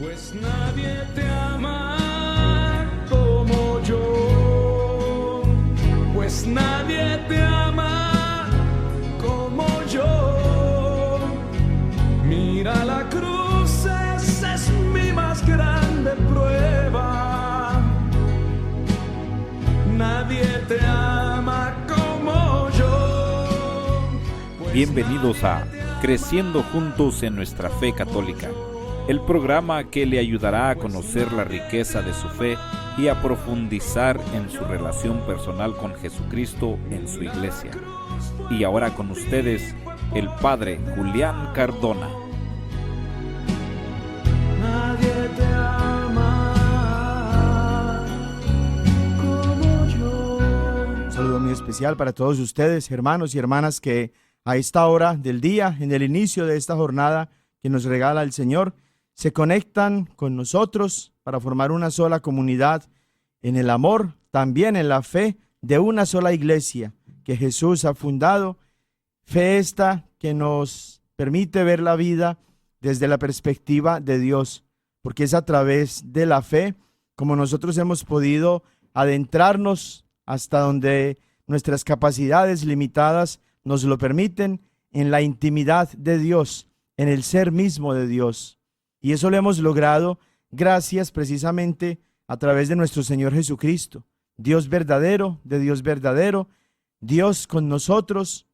Pues nadie te ama como yo, pues nadie te ama como yo. Mira la cruz, esa es mi más grande prueba. Nadie te ama como yo. Bienvenidos a Creciendo Juntos en Nuestra Fe Católica, el programa que le ayudará a conocer la riqueza de su fe y a profundizar en su relación personal con Jesucristo en su iglesia. Y ahora con ustedes, el Padre Julián Cardona. Nadie te ama como yo. Un saludo muy especial para todos ustedes, hermanos y hermanas, que a esta hora del día, en el inicio de esta jornada que nos regala el Señor, se conectan con nosotros para formar una sola comunidad en el amor, también en la fe de una sola iglesia que Jesús ha fundado. Fe esta que nos permite ver la vida desde la perspectiva de Dios, porque es a través de la fe como nosotros hemos podido adentrarnos hasta donde nuestras capacidades limitadas nos lo permiten, en la intimidad de Dios, en el ser mismo de Dios. Y eso lo hemos logrado gracias precisamente a través de nuestro Señor Jesucristo, Dios verdadero, de Dios verdadero, Dios con nosotros,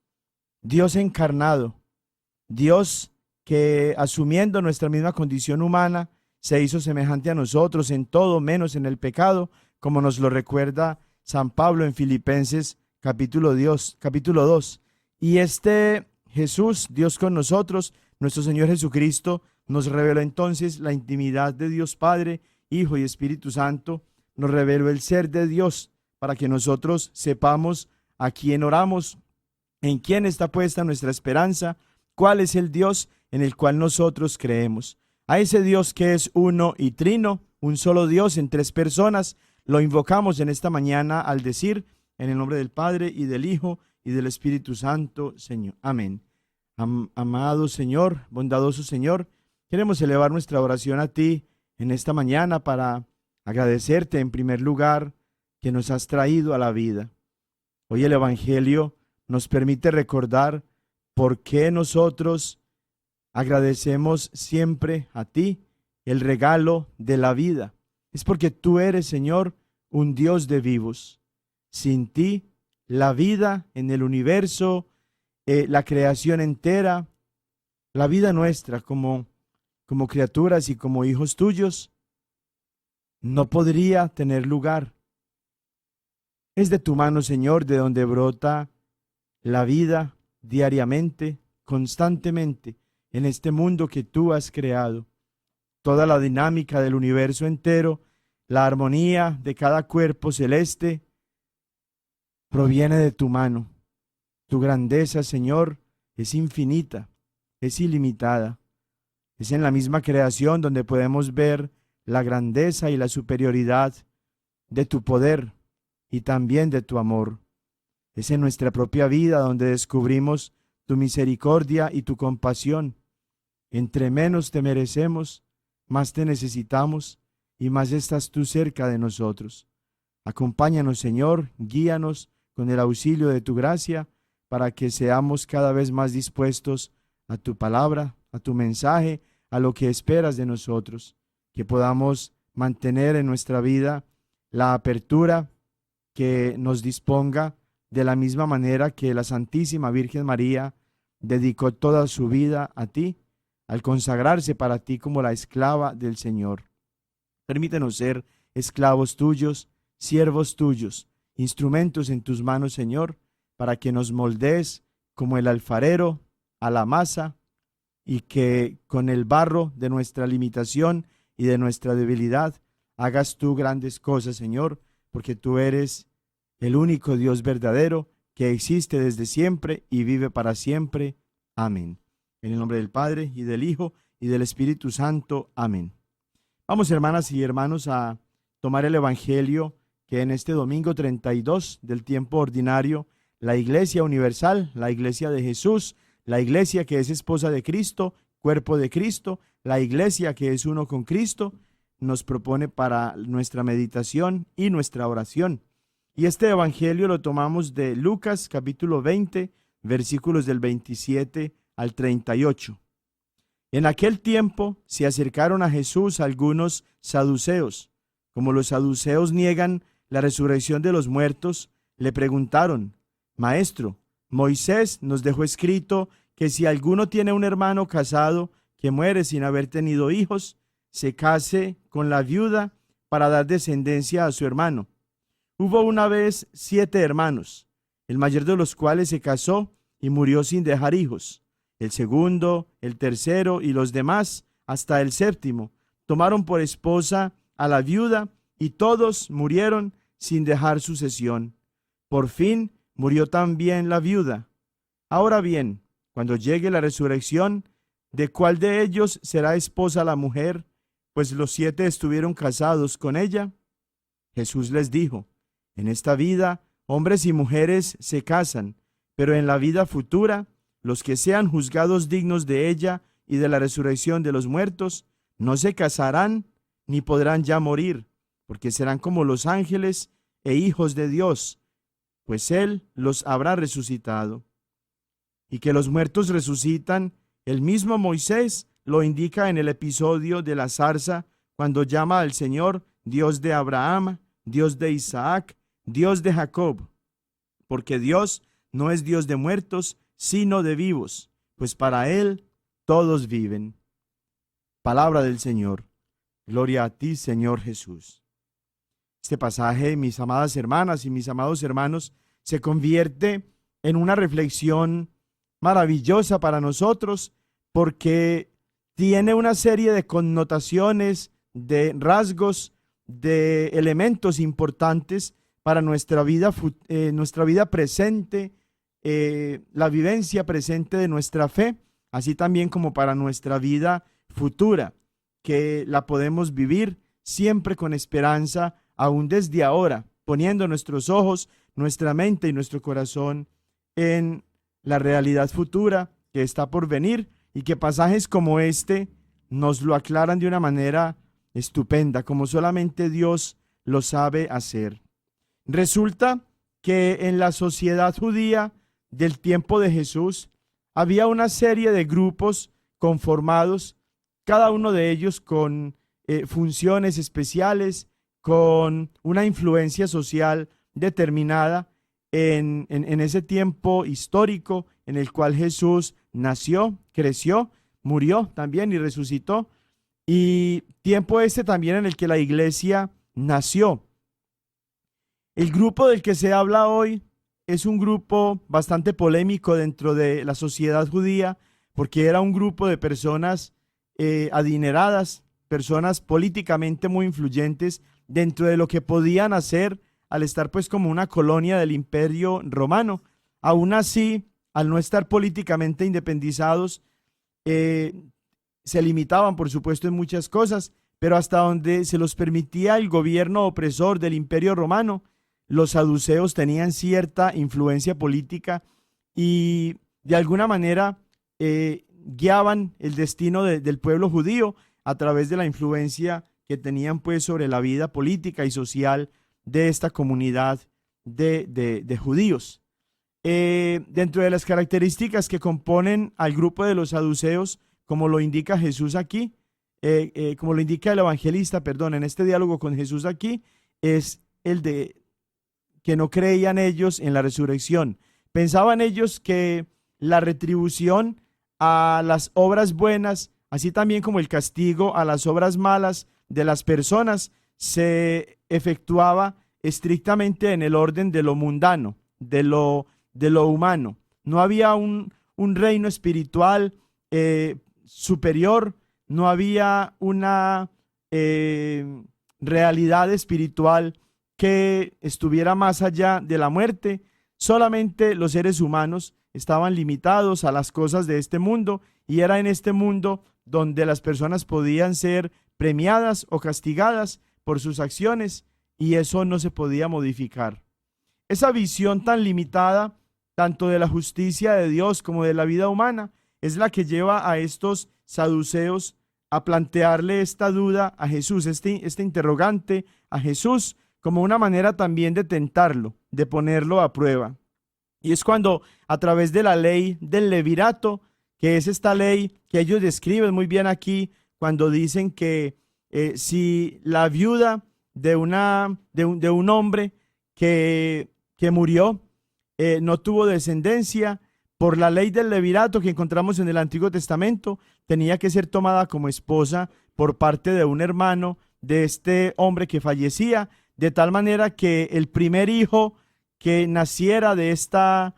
Dios encarnado, Dios que asumiendo nuestra misma condición humana, se hizo semejante a nosotros en todo menos en el pecado, como nos lo recuerda San Pablo en Filipenses capítulo 2. Y este Jesús, Dios con nosotros, nuestro Señor Jesucristo, nos reveló entonces la intimidad de Dios Padre, Hijo y Espíritu Santo. Nos reveló el ser de Dios para que nosotros sepamos a quién oramos, en quién está puesta nuestra esperanza, cuál es el Dios en el cual nosotros creemos. A ese Dios que es uno y trino, un solo Dios en tres personas, lo invocamos en esta mañana al decir, en el nombre del Padre y del Hijo y del Espíritu Santo, Señor. Amén. Amado Señor, bondadoso Señor, queremos elevar nuestra oración a ti en esta mañana para agradecerte en primer lugar que nos has traído a la vida. Hoy el Evangelio nos permite recordar por qué nosotros agradecemos siempre a ti el regalo de la vida. Es porque tú eres, Señor, un Dios de vivos. Sin ti, la vida en el universo, la creación entera, la vida nuestra como criaturas y como hijos tuyos, no podría tener lugar. Es de tu mano, Señor, de donde brota la vida diariamente, constantemente, en este mundo que tú has creado. Toda la dinámica del universo entero, la armonía de cada cuerpo celeste, proviene de tu mano. Tu grandeza, Señor, es infinita, es ilimitada. Es en la misma creación donde podemos ver la grandeza y la superioridad de tu poder y también de tu amor. Es en nuestra propia vida donde descubrimos tu misericordia y tu compasión. Entre menos te merecemos, más te necesitamos y más estás tú cerca de nosotros. Acompáñanos, Señor, guíanos con el auxilio de tu gracia para que seamos cada vez más dispuestos a tu palabra, a tu mensaje, a lo que esperas de nosotros, que podamos mantener en nuestra vida la apertura que nos disponga de la misma manera que la Santísima Virgen María dedicó toda su vida a ti, al consagrarse para ti como la esclava del Señor. Permítenos ser esclavos tuyos, siervos tuyos, instrumentos en tus manos, Señor, para que nos moldees como el alfarero a la masa y que con el barro de nuestra limitación y de nuestra debilidad hagas tú grandes cosas, Señor, porque tú eres el único Dios verdadero que existe desde siempre y vive para siempre. Amén. En el nombre del Padre y del Hijo y del Espíritu Santo. Amén. Vamos, hermanas y hermanos, a tomar el Evangelio que en este domingo 32 del tiempo ordinario, la Iglesia Universal, la Iglesia de Jesús, la Iglesia que es esposa de Cristo, cuerpo de Cristo, la iglesia que es uno con Cristo, nos propone para nuestra meditación y nuestra oración. Y este evangelio lo tomamos de Lucas capítulo 20, versículos del 27 al 38. En aquel tiempo se acercaron a Jesús algunos saduceos. Como los saduceos niegan la resurrección de los muertos, le preguntaron: Maestro, Moisés nos dejó escrito que si alguno tiene un hermano casado que muere sin haber tenido hijos, se case con la viuda para dar descendencia a su hermano. Hubo una vez 7 hermanos, el mayor de los cuales se casó y murió sin dejar hijos. El segundo, el tercero y los demás, hasta el séptimo, tomaron por esposa a la viuda y todos murieron sin dejar sucesión. Por fin murió también la viuda. Ahora bien, cuando llegue la resurrección, ¿de cuál de ellos será esposa la mujer? Pues los 7 estuvieron casados con ella. Jesús les dijo: En esta vida, hombres y mujeres se casan, pero en la vida futura, los que sean juzgados dignos de ella y de la resurrección de los muertos, no se casarán ni podrán ya morir, porque serán como los ángeles e hijos de Dios, pues Él los habrá resucitado. Y que los muertos resucitan, el mismo Moisés lo indica en el episodio de la zarza, cuando llama al Señor Dios de Abraham, Dios de Isaac, Dios de Jacob, porque Dios no es Dios de muertos, sino de vivos, pues para Él todos viven. Palabra del Señor. Gloria a ti, Señor Jesús. Este pasaje, mis amadas hermanas y mis amados hermanos, se convierte en una reflexión maravillosa para nosotros, porque tiene una serie de connotaciones, de rasgos, de elementos importantes para nuestra vida presente, la vivencia presente de nuestra fe, así también como para nuestra vida futura, que la podemos vivir siempre con esperanza, aún desde ahora, poniendo nuestros ojos, nuestra mente y nuestro corazón en la realidad futura que está por venir, y que pasajes como este nos lo aclaran de una manera estupenda, como solamente Dios lo sabe hacer. Resulta que en la sociedad judía del tiempo de Jesús había una serie de grupos conformados, cada uno de ellos con funciones especiales, con una influencia social determinada en ese tiempo histórico en el cual Jesús nació, creció, murió también y resucitó, y tiempo este también en el que la iglesia nació. El grupo del que se habla hoy es un grupo bastante polémico dentro de la sociedad judía, porque era un grupo de personas adineradas, personas políticamente muy influyentes dentro de lo que podían hacer al estar pues como una colonia del Imperio Romano. Aún así, al no estar políticamente independizados, se limitaban por supuesto en muchas cosas, pero hasta donde se los permitía el gobierno opresor del Imperio Romano, los saduceos tenían cierta influencia política y de alguna manera guiaban el destino del pueblo judío a través de la influencia que tenían pues sobre la vida política y social de esta comunidad de judíos. Dentro de las características que componen al grupo de los saduceos, como lo indica Jesús aquí, como lo indica el evangelista, en este diálogo con Jesús aquí, es el de que no creían ellos en la resurrección. Pensaban ellos que la retribución a las obras buenas, así también como el castigo a las obras malas de las personas, se efectuaba estrictamente en el orden de lo mundano, de lo humano. No había un reino espiritual superior, no había una realidad espiritual que estuviera más allá de la muerte. Solamente los seres humanos estaban limitados a las cosas de este mundo, y era en este mundo donde las personas podían ser premiadas o castigadas por sus acciones, y eso no se podía modificar. Esa visión tan limitada, tanto de la justicia de Dios como de la vida humana, es la que lleva a estos saduceos a plantearle esta duda a Jesús, este interrogante a Jesús, como una manera también de tentarlo, de ponerlo a prueba. Y es cuando a través de la ley del levirato, que es esta ley que ellos describen muy bien aquí, cuando dicen que si la viuda de un hombre que murió no tuvo descendencia, por la ley del levirato que encontramos en el Antiguo Testamento, tenía que ser tomada como esposa por parte de un hermano de este hombre que fallecía, de tal manera que el primer hijo que naciera de esta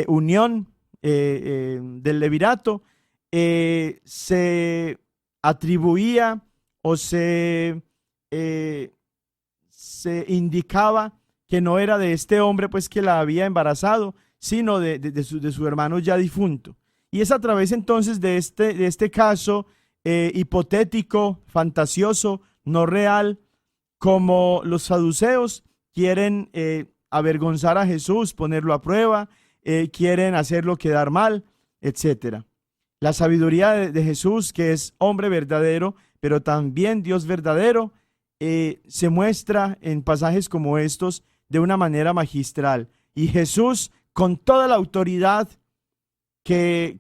unión del levirato se atribuía o se indicaba que no era de este hombre pues que la había embarazado, sino de su hermano ya difunto. Y es a través entonces de este caso hipotético, fantasioso, no real, como los saduceos quieren avergonzar a Jesús, ponerlo a prueba, quieren hacerlo quedar mal, etcétera. La sabiduría de Jesús, que es hombre verdadero, pero también Dios verdadero, se muestra en pasajes como estos de una manera magistral. Y Jesús, con toda la autoridad que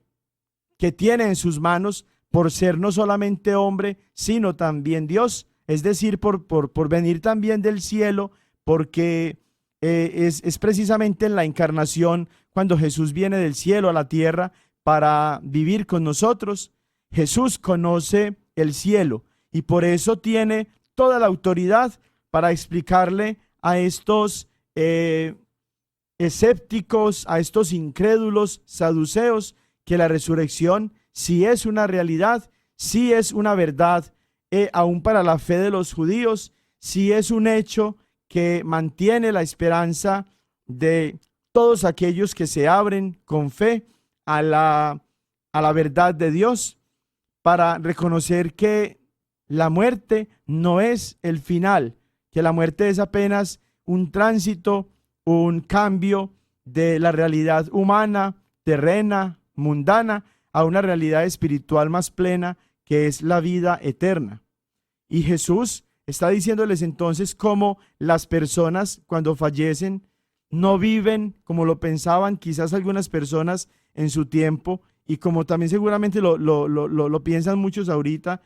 tiene en sus manos, por ser no solamente hombre, sino también Dios, es decir, por venir también del cielo, porque es precisamente en la encarnación cuando Jesús viene del cielo a la tierra para vivir con nosotros. Jesús conoce el cielo y por eso tiene toda la autoridad para explicarle a estos escépticos, a estos incrédulos saduceos, que la resurrección sí es una realidad, sí es una verdad, aún para la fe de los judíos, sí es un hecho que mantiene la esperanza de todos aquellos que se abren con fe a la verdad de Dios, para reconocer que la muerte no es el final, que la muerte es apenas un tránsito, un cambio de la realidad humana, terrena, mundana, a una realidad espiritual más plena, que es la vida eterna. Y Jesús está diciéndoles entonces cómo las personas cuando fallecen no viven como lo pensaban quizás algunas personas en su tiempo, y como también seguramente lo piensan muchos ahorita.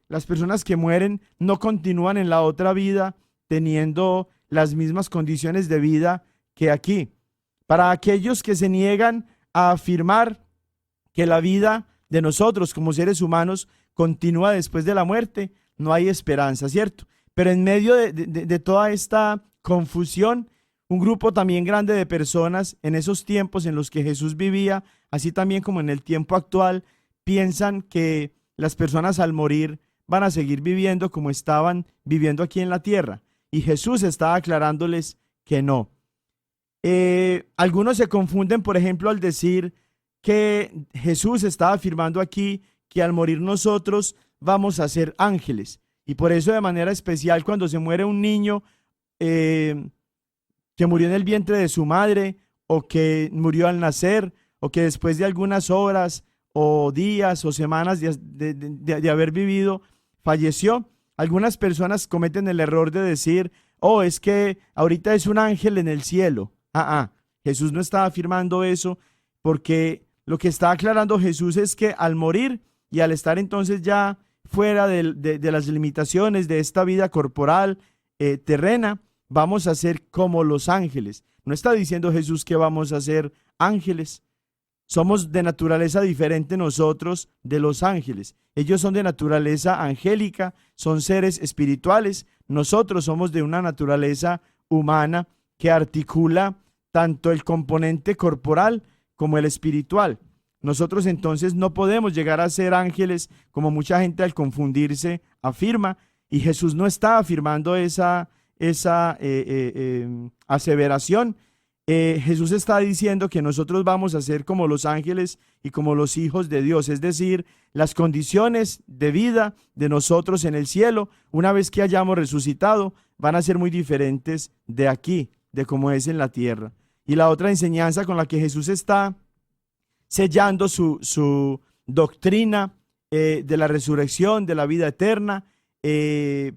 Las personas que mueren no continúan en la otra vida teniendo las mismas condiciones de vida que aquí. Para aquellos que se niegan a afirmar que la vida de nosotros como seres humanos continúa después de la muerte, no hay esperanza, ¿cierto? Pero en medio de toda esta confusión, un grupo también grande de personas en esos tiempos en los que Jesús vivía, así también como en el tiempo actual, piensan que las personas al morir van a seguir viviendo como estaban viviendo aquí en la tierra. Y Jesús está aclarándoles que no. Algunos se confunden, por ejemplo, al decir que Jesús está afirmando aquí que al morir nosotros vamos a ser ángeles. Y por eso de manera especial cuando se muere un niño que murió en el vientre de su madre, o que murió al nacer, o que después de algunas horas o días o semanas de haber vivido falleció, algunas personas cometen el error de decir: oh, es que ahorita es un ángel en el cielo. Jesús no está afirmando eso, porque lo que está aclarando Jesús es que al morir y al estar entonces ya fuera de las limitaciones de esta vida corporal terrena, vamos a ser como los ángeles. No está diciendo Jesús que vamos a ser ángeles. Somos de naturaleza diferente nosotros de los ángeles. Ellos son de naturaleza angélica, son seres espirituales. Nosotros somos de una naturaleza humana que articula tanto el componente corporal como el espiritual. Nosotros entonces no podemos llegar a ser ángeles, como mucha gente al confundirse afirma, y Jesús no está afirmando esa aseveración. Jesús está diciendo que nosotros vamos a ser como los ángeles y como los hijos de Dios, es decir, las condiciones de vida de nosotros en el cielo, una vez que hayamos resucitado, van a ser muy diferentes de aquí, de como es en la tierra. Y la otra enseñanza con la que Jesús está sellando su doctrina de la resurrección, de la vida eterna,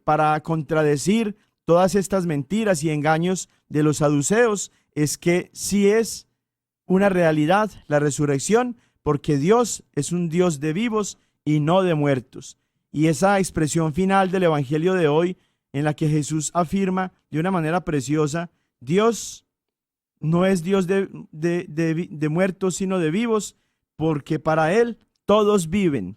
para contradecir todas estas mentiras y engaños de los saduceos, es que sí es una realidad la resurrección, porque Dios es un Dios de vivos y no de muertos. Y esa expresión final del Evangelio de hoy, en la que Jesús afirma de una manera preciosa: Dios no es Dios de muertos, sino de vivos, porque para Él todos viven.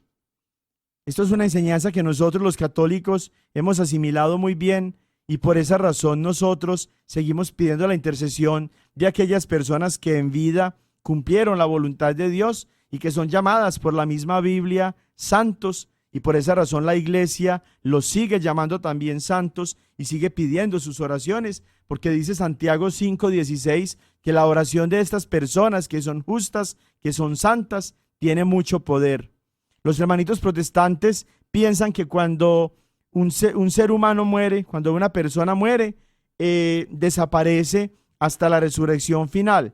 Esto es una enseñanza que nosotros los católicos hemos asimilado muy bien, y por esa razón nosotros seguimos pidiendo la intercesión de aquellas personas que en vida cumplieron la voluntad de Dios y que son llamadas por la misma Biblia santos, y por esa razón la Iglesia los sigue llamando también santos y sigue pidiendo sus oraciones, porque dice Santiago 5:16 que la oración de estas personas que son justas, que son santas, tiene mucho poder. Los hermanitos protestantes piensan que cuando un ser humano muere, cuando una persona muere, desaparece hasta la resurrección final.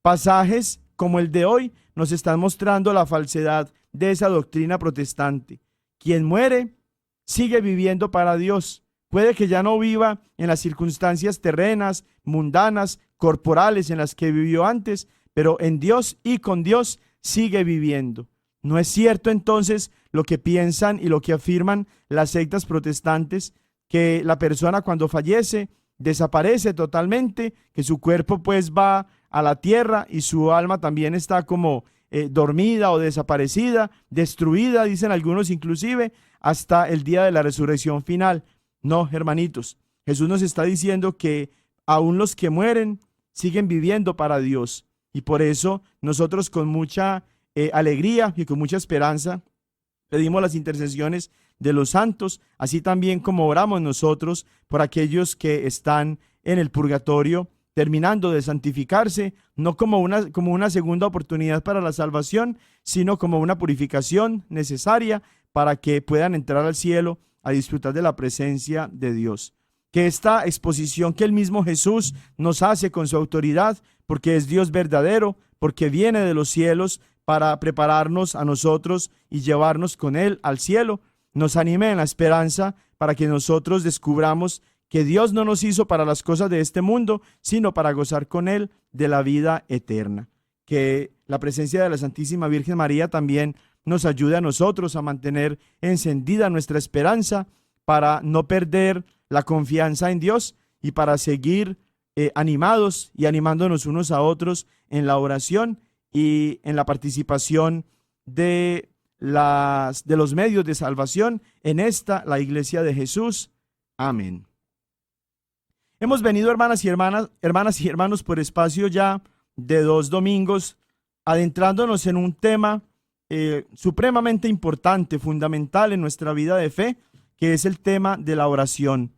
Pasajes como el de hoy nos están mostrando la falsedad de esa doctrina protestante. Quien muere sigue viviendo para Dios. Puede que ya no viva en las circunstancias terrenas, mundanas, corporales en las que vivió antes, pero en Dios y con Dios sigue viviendo. ¿No es cierto entonces lo que piensan y lo que afirman las sectas protestantes, que la persona cuando fallece desaparece totalmente, que su cuerpo pues va a la tierra y su alma también está como dormida o desaparecida, destruida, dicen algunos inclusive, hasta el día de la resurrección final? No, hermanitos, Jesús nos está diciendo que aún los que mueren siguen viviendo para Dios, y por eso nosotros con mucha alegría y con mucha esperanza pedimos las intercesiones de los santos, así también como oramos nosotros por aquellos que están en el purgatorio, terminando de santificarse, no como una segunda oportunidad para la salvación, sino como una purificación necesaria para que puedan entrar al cielo a disfrutar de la presencia de Dios. Que esta exposición que el mismo Jesús nos hace con su autoridad, porque es Dios verdadero, porque viene de los cielos para prepararnos a nosotros y llevarnos con Él al cielo, nos anime en la esperanza para que nosotros descubramos que Dios no nos hizo para las cosas de este mundo, sino para gozar con Él de la vida eterna. Que la presencia de la Santísima Virgen María también nos ayude a nosotros a mantener encendida nuestra esperanza, para no perder la confianza en Dios y para seguir animados y animándonos unos a otros en la oración y en la participación de los medios de salvación en esta, la Iglesia de Jesús. Amén. Hemos venido, hermanas y hermanos, por espacio ya de 2 domingos, adentrándonos en un tema supremamente importante, fundamental en nuestra vida de fe, que es el tema de la oración.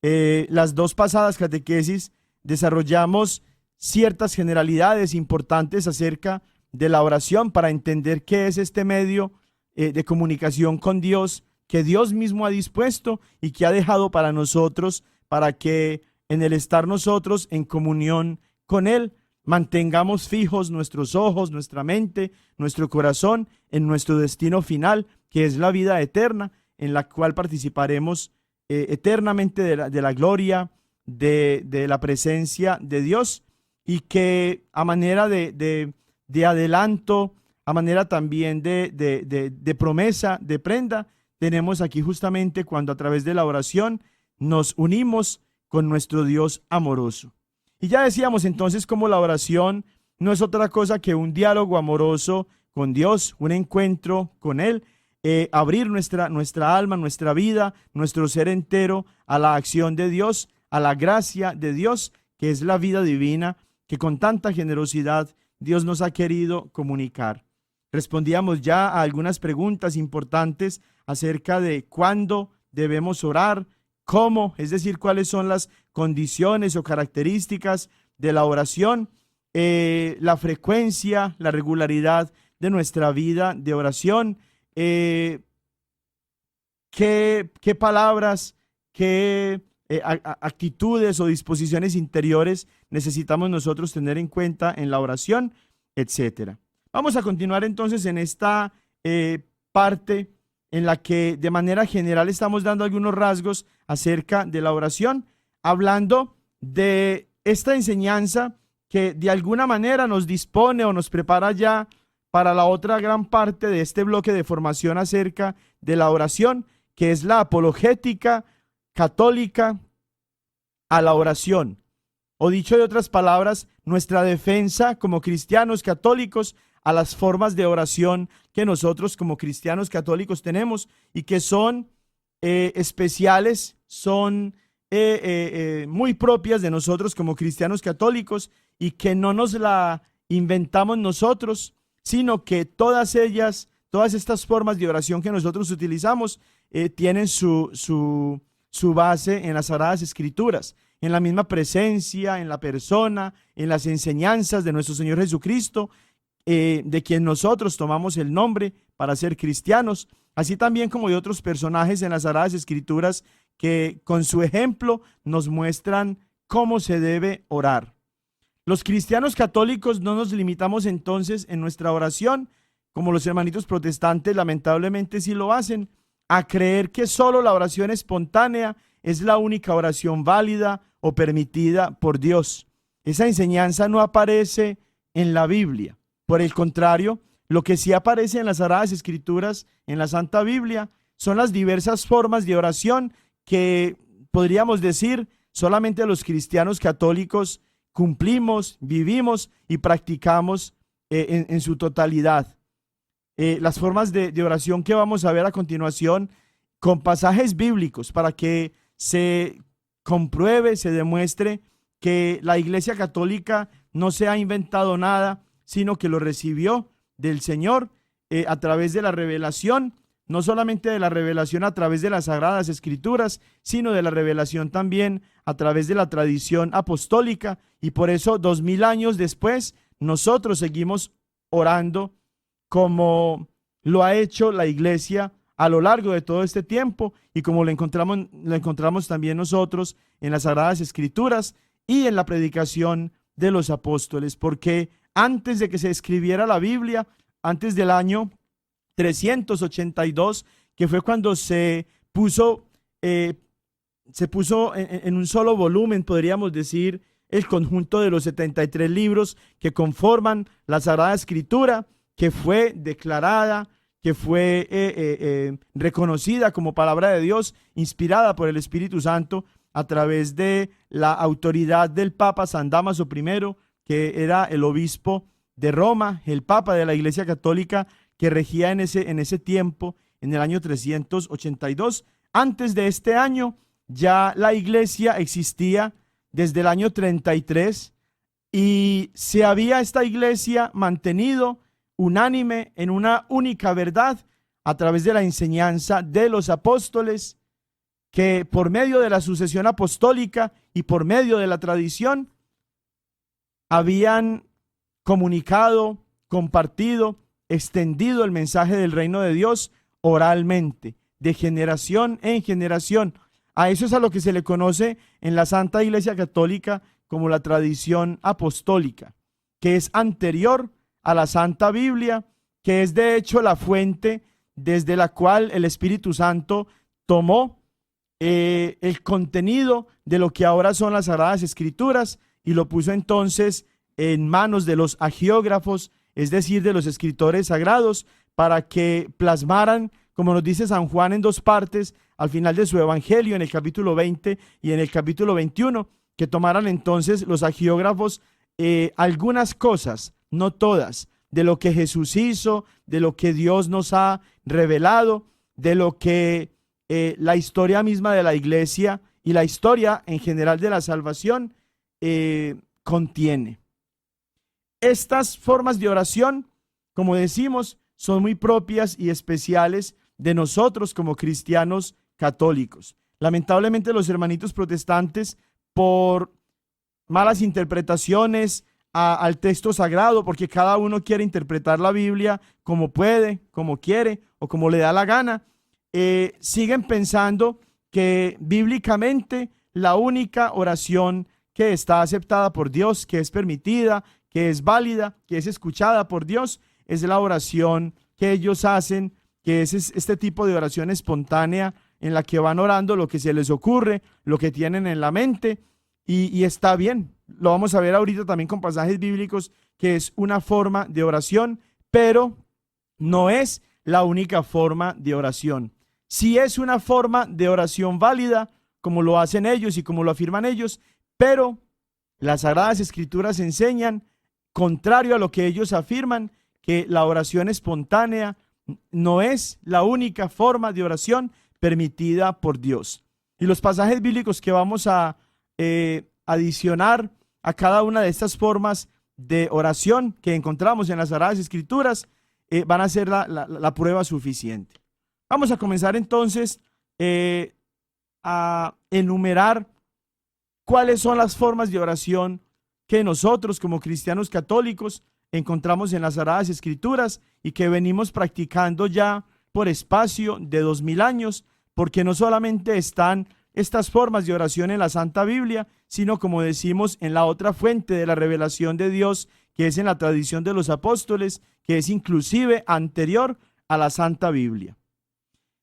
Las 2 pasadas catequesis desarrollamos ciertas generalidades importantes acerca de la oración para entender qué es este medio de comunicación con Dios que Dios mismo ha dispuesto y que ha dejado para nosotros, para que en el estar nosotros en comunión con Él mantengamos fijos nuestros ojos, nuestra mente, nuestro corazón en nuestro destino final, que es la vida eterna, en la cual participaremos eternamente de la gloria, de la presencia de Dios, y que a manera de adelanto, a manera también de promesa, de prenda, tenemos aquí justamente cuando a través de la oración nos unimos con nuestro Dios amoroso. Y ya decíamos entonces cómo la oración no es otra cosa que un diálogo amoroso con Dios, un encuentro con Él, abrir nuestra alma, nuestra vida, nuestro ser entero a la acción de Dios, a la gracia de Dios, que es la vida divina, que con tanta generosidad Dios nos ha querido comunicar. Respondíamos ya a algunas preguntas importantes acerca de cuándo debemos orar, cómo, es decir, cuáles son las condiciones o características de la oración, la frecuencia, la regularidad de nuestra vida de oración, qué palabras, qué actitudes o disposiciones interiores necesitamos nosotros tener en cuenta en la oración, etcétera. Vamos a continuar entonces en esta parte en la que de manera general estamos dando algunos rasgos acerca de la oración, hablando de esta enseñanza que de alguna manera nos dispone o nos prepara ya para la otra gran parte de este bloque de formación acerca de la oración, que es la apologética católica a la oración. O dicho de otras palabras, nuestra defensa como cristianos católicos a las formas de oración que nosotros como cristianos católicos tenemos y que son especiales, son muy propias de nosotros como cristianos católicos y que no nos la inventamos nosotros, sino que todas ellas, todas estas formas de oración que nosotros utilizamos tienen su base en las Sagradas Escrituras, en la misma presencia, en la persona, en las enseñanzas de nuestro Señor Jesucristo, de quien nosotros tomamos el nombre para ser cristianos, así también como de otros personajes en las Sagradas Escrituras que con su ejemplo nos muestran cómo se debe orar. Los cristianos católicos no nos limitamos entonces en nuestra oración, como los hermanitos protestantes lamentablemente sí lo hacen, a creer que solo la oración espontánea es la única oración válida o permitida por Dios. Esa enseñanza no aparece en la Biblia. Por el contrario, lo que sí aparece en las Sagradas Escrituras, en la Santa Biblia, son las diversas formas de oración que podríamos decir solamente los cristianos católicos cumplimos, vivimos y practicamos en su totalidad. Las formas de oración que vamos a ver a continuación con pasajes bíblicos para que se compruebe, se demuestre que la Iglesia Católica no se ha inventado nada, sino que lo recibió del Señor a través de la revelación, no solamente de la revelación a través de las Sagradas Escrituras, sino de la revelación también a través de la tradición apostólica, y por eso 2000 años después nosotros seguimos orando como lo ha hecho la Iglesia a lo largo de todo este tiempo y como lo encontramos también nosotros en las Sagradas Escrituras y en la predicación de los apóstoles, porque antes de que se escribiera la Biblia, antes del año 382, que fue cuando se puso en un solo volumen, podríamos decir, el conjunto de los 73 libros que conforman la Sagrada Escritura, que fue declarada, que fue reconocida como palabra de Dios, inspirada por el Espíritu Santo a través de la autoridad del Papa San Dámaso I, que era el obispo de Roma, el Papa de la Iglesia Católica, que regía en ese tiempo, en el año 382. Antes de este año, ya la Iglesia existía desde el año 33 y se había esta Iglesia mantenido unánime en una única verdad a través de la enseñanza de los apóstoles, que por medio de la sucesión apostólica y por medio de la tradición habían comunicado, compartido, extendido el mensaje del reino de Dios oralmente, de generación en generación. A eso es a lo que se le conoce en la Santa Iglesia Católica como la tradición apostólica, que es anterior a la Santa Biblia, que es de hecho la fuente desde la cual el Espíritu Santo tomó el contenido de lo que ahora son las Sagradas Escrituras y lo puso entonces en manos de los agiógrafos, es decir, de los escritores sagrados, para que plasmaran, como nos dice San Juan en dos partes, al final de su evangelio, en el capítulo 20 y en el capítulo 21, que tomaran entonces los agiógrafos algunas cosas, no todas, de lo que Jesús hizo, de lo que Dios nos ha revelado, de lo que la historia misma de la Iglesia y la historia en general de la salvación contiene. Estas formas de oración, como decimos, son muy propias y especiales de nosotros como cristianos católicos. Lamentablemente los hermanitos protestantes, por malas interpretaciones al texto sagrado, porque cada uno quiere interpretar la Biblia como puede, como quiere o como le da la gana, siguen pensando que bíblicamente la única oración que está aceptada por Dios, que es permitida, que es válida, que es escuchada por Dios, es la oración que ellos hacen, que es este tipo de oración espontánea en la que van orando lo que se les ocurre, lo que tienen en la mente, y está bien. Lo vamos a ver ahorita también con pasajes bíblicos, que es una forma de oración, pero no es la única forma de oración. Sí es una forma de oración válida, como lo hacen ellos y como lo afirman ellos, pero las Sagradas Escrituras enseñan, contrario a lo que ellos afirman, que la oración espontánea no es la única forma de oración permitida por Dios. Y los pasajes bíblicos que vamos a adicionar a cada una de estas formas de oración que encontramos en las Sagradas Escrituras van a ser la prueba suficiente. Vamos a comenzar entonces a enumerar cuáles son las formas de oración que nosotros como cristianos católicos encontramos en las Sagradas Escrituras y que venimos practicando ya por espacio de 2000 años, porque no solamente están estas formas de oración en la Santa Biblia, sino, como decimos, en la otra fuente de la revelación de Dios, que es en la tradición de los apóstoles, que es inclusive anterior a la Santa Biblia.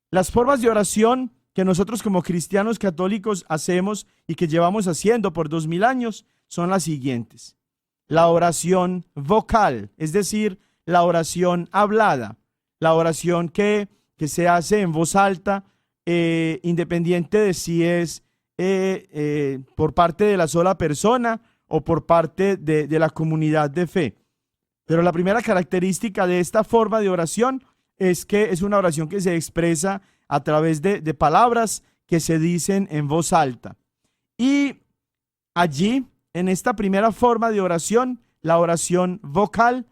Las formas de oración que nosotros como cristianos católicos hacemos y que llevamos haciendo por 2000 años son las siguientes. La oración vocal, es decir, la oración hablada, la oración que se hace en voz alta, independiente de si es por parte de la sola persona o por parte de la comunidad de fe. Pero la primera característica de esta forma de oración es que es una oración que se expresa a través de palabras que se dicen en voz alta. Y allí, en esta primera forma de oración, la oración vocal,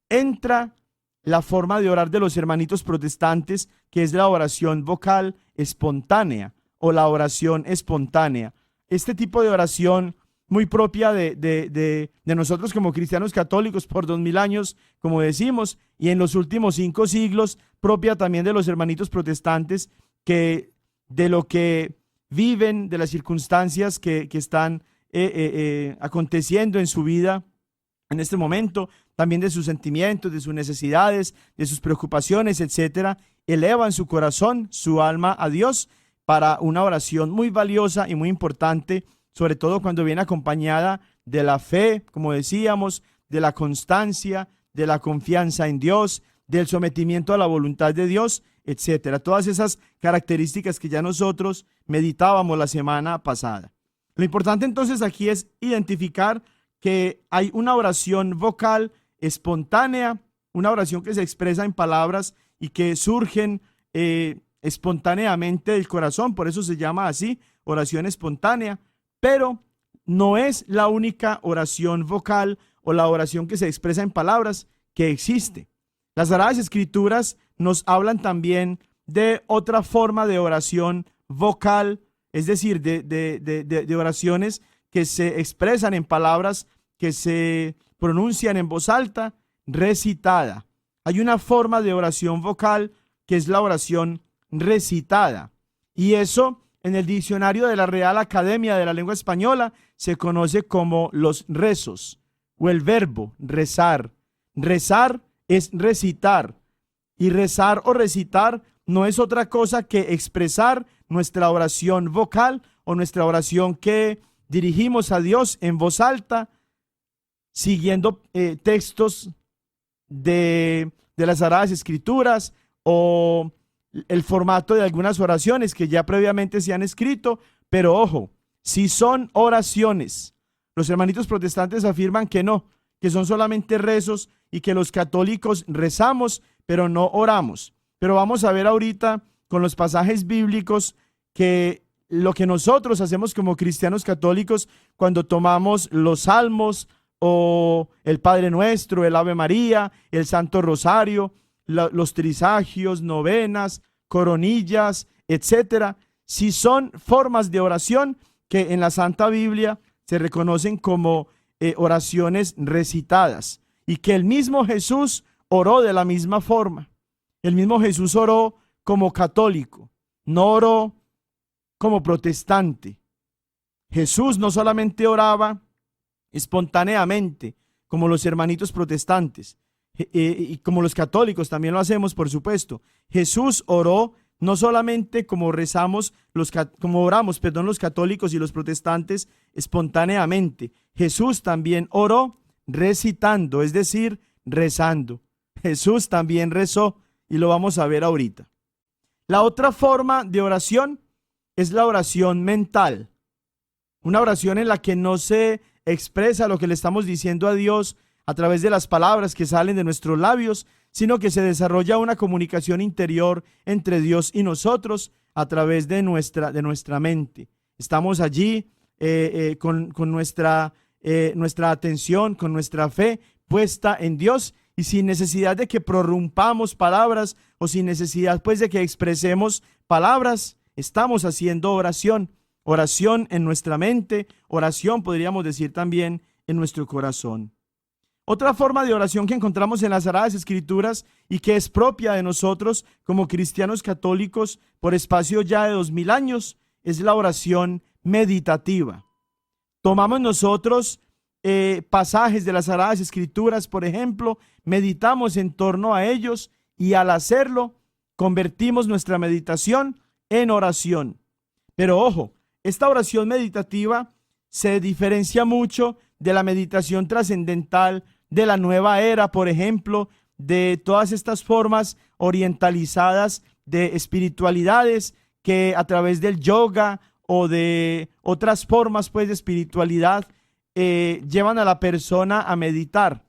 entra la forma de orar de los hermanitos protestantes, que es la oración vocal espontánea o la oración espontánea. Este tipo de oración muy propia de nosotros como cristianos católicos por 2000 años, como decimos, y en los últimos 5 siglos, propia también de los hermanitos protestantes, que de lo que viven, de las circunstancias que están aconteciendo en su vida en este momento, también de sus sentimientos, de sus necesidades, de sus preocupaciones, etcétera, elevan su corazón, su alma a Dios para una oración muy valiosa y muy importante, sobre todo cuando viene acompañada de la fe, como decíamos, de la constancia, de la confianza en Dios, del sometimiento a la voluntad de Dios, etcétera. Todas esas características que ya nosotros meditábamos la semana pasada. Lo importante entonces aquí es identificar que hay una oración vocal espontánea, una oración que se expresa en palabras y que surgen espontáneamente del corazón, por eso se llama así, oración espontánea, pero no es la única oración vocal o la oración que se expresa en palabras que existe. Las Sagradas Escrituras nos hablan también de otra forma de oración vocal, es decir, de oraciones que se expresan en palabras que se pronuncian en voz alta, recitada. Hay una forma de oración vocal que es la oración recitada. Y eso en el diccionario de la Real Academia de la Lengua Española se conoce como los rezos o el verbo rezar. Rezar es recitar y rezar o recitar no es otra cosa que expresar nuestra oración vocal o nuestra oración que dirigimos a Dios en voz alta, siguiendo textos de las Sagradas Escrituras o el formato de algunas oraciones que ya previamente se han escrito. Pero ojo, si son oraciones, los hermanitos protestantes afirman que no, que son solamente rezos y que los católicos rezamos, pero no oramos. Pero vamos a ver ahorita con los pasajes bíblicos que lo que nosotros hacemos como cristianos católicos cuando tomamos los salmos o el Padre Nuestro, el Ave María, el Santo Rosario, los trisagios, novenas, coronillas, etcétera, si son formas de oración que en la Santa Biblia se reconocen como oraciones recitadas y que el mismo Jesús oró de la misma forma. El mismo Jesús oró como católico, no oró como protestante. Jesús no solamente oraba espontáneamente como los hermanitos protestantes. Y como los católicos también lo hacemos, por supuesto. Jesús oró no solamente como como oramos, perdón, los católicos y los protestantes espontáneamente. Jesús también oró recitando, es decir, rezando. Jesús también rezó y lo vamos a ver ahorita. La otra forma de oración es la oración mental. Una oración en la que no se expresa lo que le estamos diciendo a Dios a través de las palabras que salen de nuestros labios, sino que se desarrolla una comunicación interior entre Dios y nosotros a través de nuestra mente. Estamos allí con nuestra atención, con nuestra fe puesta en Dios y sin necesidad de que prorrumpamos palabras o sin necesidad pues de que expresemos palabras, estamos haciendo oración. Oración en nuestra mente, oración podríamos decir también en nuestro corazón. Otra forma de oración que encontramos en las Sagradas Escrituras y que es propia de nosotros como cristianos católicos por espacio ya de 2000 años es la oración meditativa. Tomamos nosotros pasajes de las Sagradas Escrituras, por ejemplo, meditamos en torno a ellos y al hacerlo convertimos nuestra meditación en oración. Pero ojo, esta oración meditativa se diferencia mucho de la meditación trascendental de la nueva era, por ejemplo, de todas estas formas orientalizadas de espiritualidades que a través del yoga o de otras formas pues de espiritualidad llevan a la persona a meditar.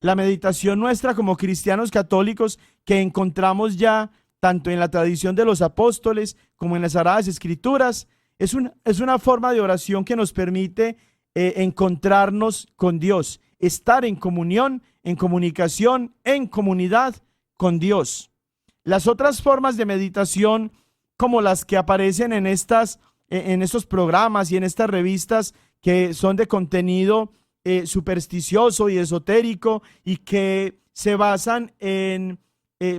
La meditación nuestra como cristianos católicos que encontramos ya tanto en la tradición de los apóstoles como en las Sagradas Escrituras es una forma de oración que nos permite encontrarnos con Dios, estar en comunión, en comunicación, en comunidad con Dios. Las otras formas de meditación, como las que aparecen en estos programas y en estas revistas que son de contenido supersticioso y esotérico y que se basan en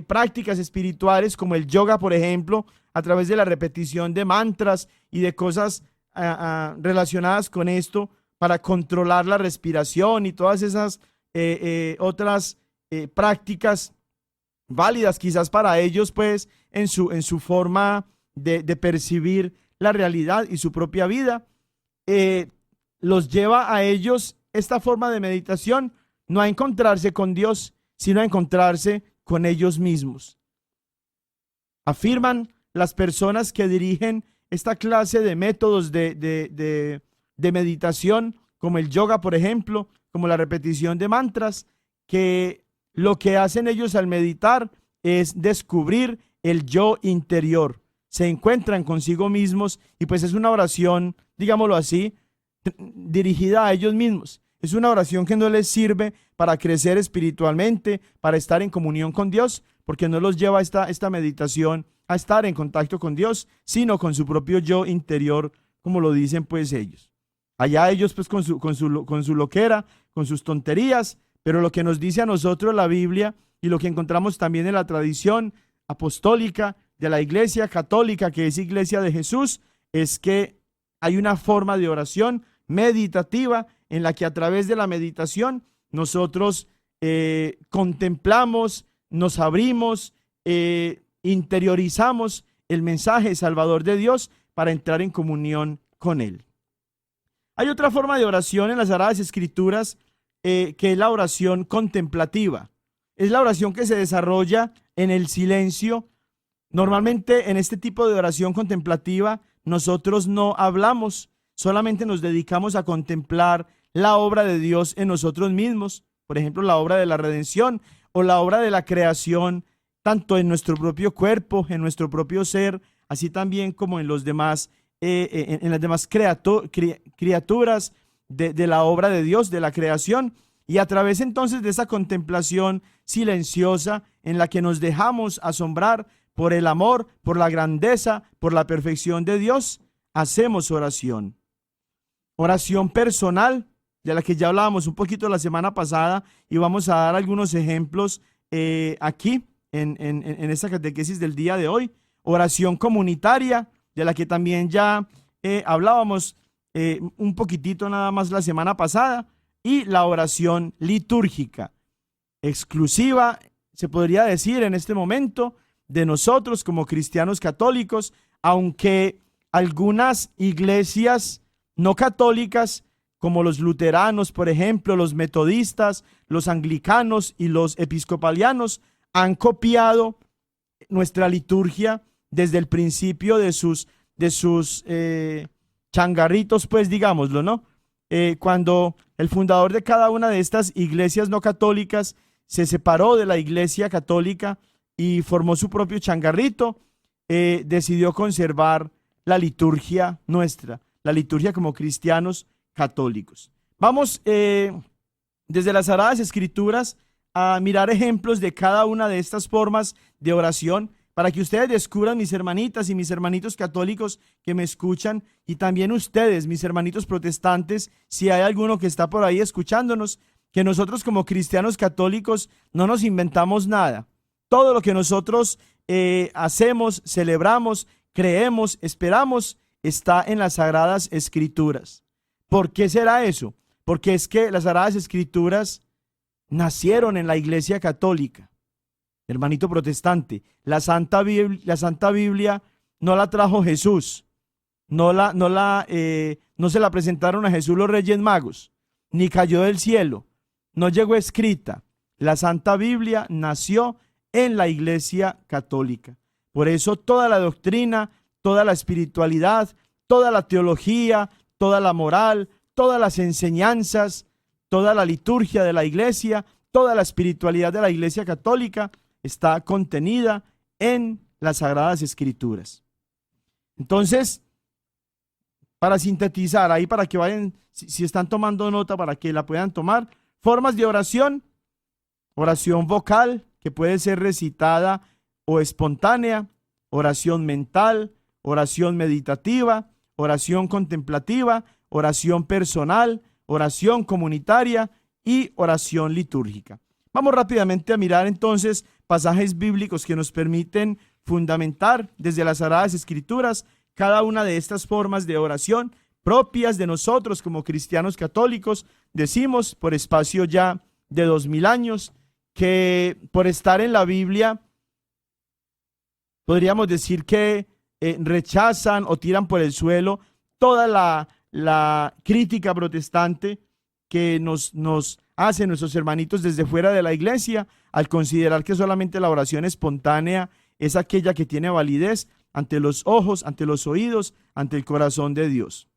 prácticas espirituales como el yoga, por ejemplo, a través de la repetición de mantras y de cosas relacionadas con esto para controlar la respiración y todas esas otras prácticas válidas quizás para ellos pues en su forma de percibir la realidad y su propia vida, los lleva a ellos esta forma de meditación no a encontrarse con Dios, sino a encontrarse con ellos mismos. Afirman las personas que dirigen esta clase de métodos de meditación, como el yoga, por ejemplo, como la repetición de mantras, que lo que hacen ellos al meditar es descubrir el yo interior. Se encuentran consigo mismos y pues es una oración, digámoslo así, dirigida a ellos mismos. Es una oración que no les sirve para crecer espiritualmente, para estar en comunión con Dios, porque no los lleva esta meditación a estar en contacto con Dios, sino con su propio yo interior, como lo dicen pues ellos. Allá ellos pues con su loquera, con sus tonterías, pero lo que nos dice a nosotros la Biblia y lo que encontramos también en la tradición apostólica de la Iglesia Católica, que es Iglesia de Jesús, es que hay una forma de oración meditativa en la que a través de la meditación nosotros contemplamos, nos abrimos, interiorizamos el mensaje salvador de Dios para entrar en comunión con Él. Hay otra forma de oración en las Sagradas Escrituras que es la oración contemplativa. Es la oración que se desarrolla en el silencio. Normalmente en este tipo de oración contemplativa nosotros no hablamos, solamente nos dedicamos a contemplar la obra de Dios en nosotros mismos, por ejemplo la obra de la redención o la obra de la creación, tanto en nuestro propio cuerpo, en nuestro propio ser, así también como en los demás, en las demás criaturas de la obra de Dios, de la creación. Y a través entonces de esa contemplación silenciosa en la que nos dejamos asombrar por el amor, por la grandeza, por la perfección de Dios, hacemos oración. Oración personal, de la que ya hablábamos un poquito la semana pasada, y vamos a dar algunos ejemplos aquí en esta catequesis del día de hoy. Oración comunitaria, de la que también ya hablábamos un poquitito nada más la semana pasada, y la oración litúrgica. exclusiva, se podría decir en este momento, de nosotros como cristianos católicos, aunque algunas iglesias no católicas, como los luteranos, por ejemplo, los metodistas, los anglicanos y los episcopalianos, han copiado nuestra liturgia desde el principio de sus changarritos, pues digámoslo, ¿no? Cuando el fundador de cada una de estas iglesias no católicas se separó de la iglesia católica y formó su propio changarrito, decidió conservar la liturgia nuestra, la liturgia como cristianos católicos. Vamos desde las Sagradas Escrituras a mirar ejemplos de cada una de estas formas de oración para que ustedes descubran, mis hermanitas y mis hermanitos católicos que me escuchan, y también ustedes, mis hermanitos protestantes, si hay alguno que está por ahí escuchándonos, que nosotros como cristianos católicos no nos inventamos nada. Todo lo que nosotros hacemos, celebramos, creemos, esperamos, está en las Sagradas Escrituras. ¿Por qué será eso? Porque es que las Sagradas Escrituras nacieron en la Iglesia Católica. Hermanito protestante, la Santa Biblia no la trajo Jesús, no se la presentaron a Jesús los Reyes Magos, ni cayó del cielo, no llegó escrita. La Santa Biblia nació en la Iglesia Católica. Por eso toda la doctrina, toda la espiritualidad, toda la teología, toda la moral, todas las enseñanzas, toda la liturgia de la Iglesia, toda la espiritualidad de la Iglesia Católica está contenida en las Sagradas Escrituras. Entonces, para sintetizar, ahí para que vayan, si están tomando nota, para que la puedan tomar, formas de oración: oración vocal, que puede ser recitada o espontánea; oración mental; oración meditativa; oración contemplativa; oración personal; oración comunitaria y oración litúrgica. Vamos rápidamente a mirar entonces pasajes bíblicos que nos permiten fundamentar desde las Sagradas Escrituras cada una de estas formas de oración propias de nosotros como cristianos católicos. Decimos por espacio ya de 2000 años que por estar en la Biblia podríamos decir que rechazan o tiran por el suelo toda la crítica protestante que nos hacen nuestros hermanitos desde fuera de la iglesia, al considerar que solamente la oración espontánea es aquella que tiene validez ante los ojos, ante los oídos, ante el corazón de Dios.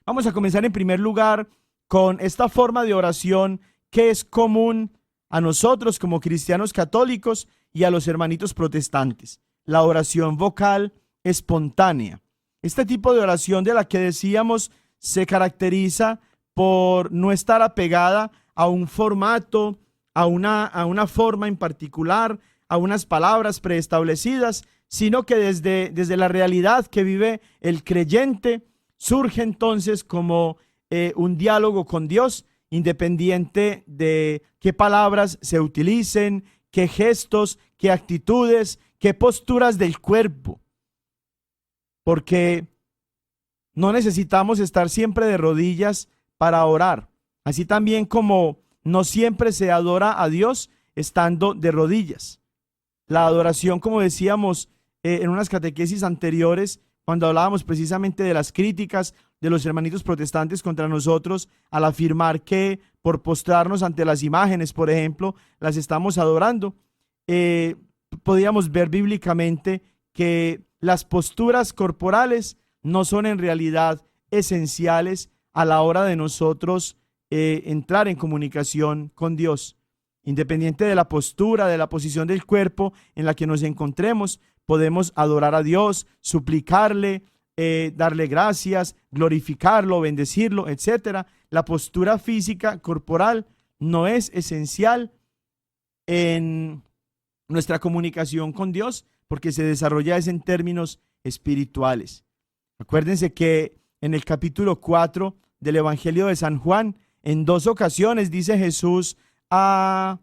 Vamos a comenzar en primer lugar con esta forma de oración que es común a nosotros como cristianos católicos y a los hermanitos protestantes: la oración vocal espontánea. Este tipo de oración, de la que decíamos, se caracteriza por no estar apegada a un formato, a una forma en particular, a unas palabras preestablecidas, sino que desde la realidad que vive el creyente surge entonces como un diálogo con Dios, independiente de qué palabras se utilicen, qué gestos, qué actitudes, qué posturas del cuerpo. Porque no necesitamos estar siempre de rodillas para orar, así también como no siempre se adora a Dios estando de rodillas. La adoración, como decíamos en unas catequesis anteriores, cuando hablábamos precisamente de las críticas de los hermanitos protestantes contra nosotros al afirmar que por postrarnos ante las imágenes, por ejemplo, las estamos adorando, podíamos ver bíblicamente que las posturas corporales no son en realidad esenciales a la hora de nosotros entrar en comunicación con Dios. Independiente de la postura, de la posición del cuerpo en la que nos encontremos, podemos adorar a Dios, suplicarle, darle gracias, glorificarlo, bendecirlo, etc. La postura física, corporal, no es esencial en nuestra comunicación con Dios, porque se desarrolla en términos espirituales. Acuérdense que en el capítulo 4 del Evangelio de San Juan, en 2 ocasiones dice Jesús a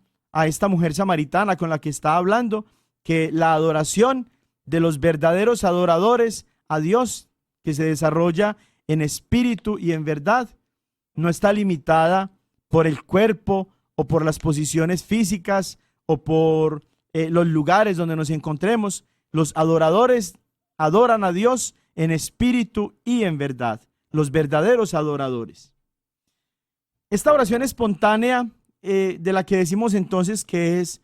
esta mujer samaritana con la que está hablando, que la adoración de los verdaderos adoradores a Dios, que se desarrolla en espíritu y en verdad, no está limitada por el cuerpo o por las posiciones físicas o por los lugares donde nos encontremos. Los adoradores adoran a Dios en espíritu y en verdad, los verdaderos adoradores. Esta oración espontánea de la que decimos entonces que es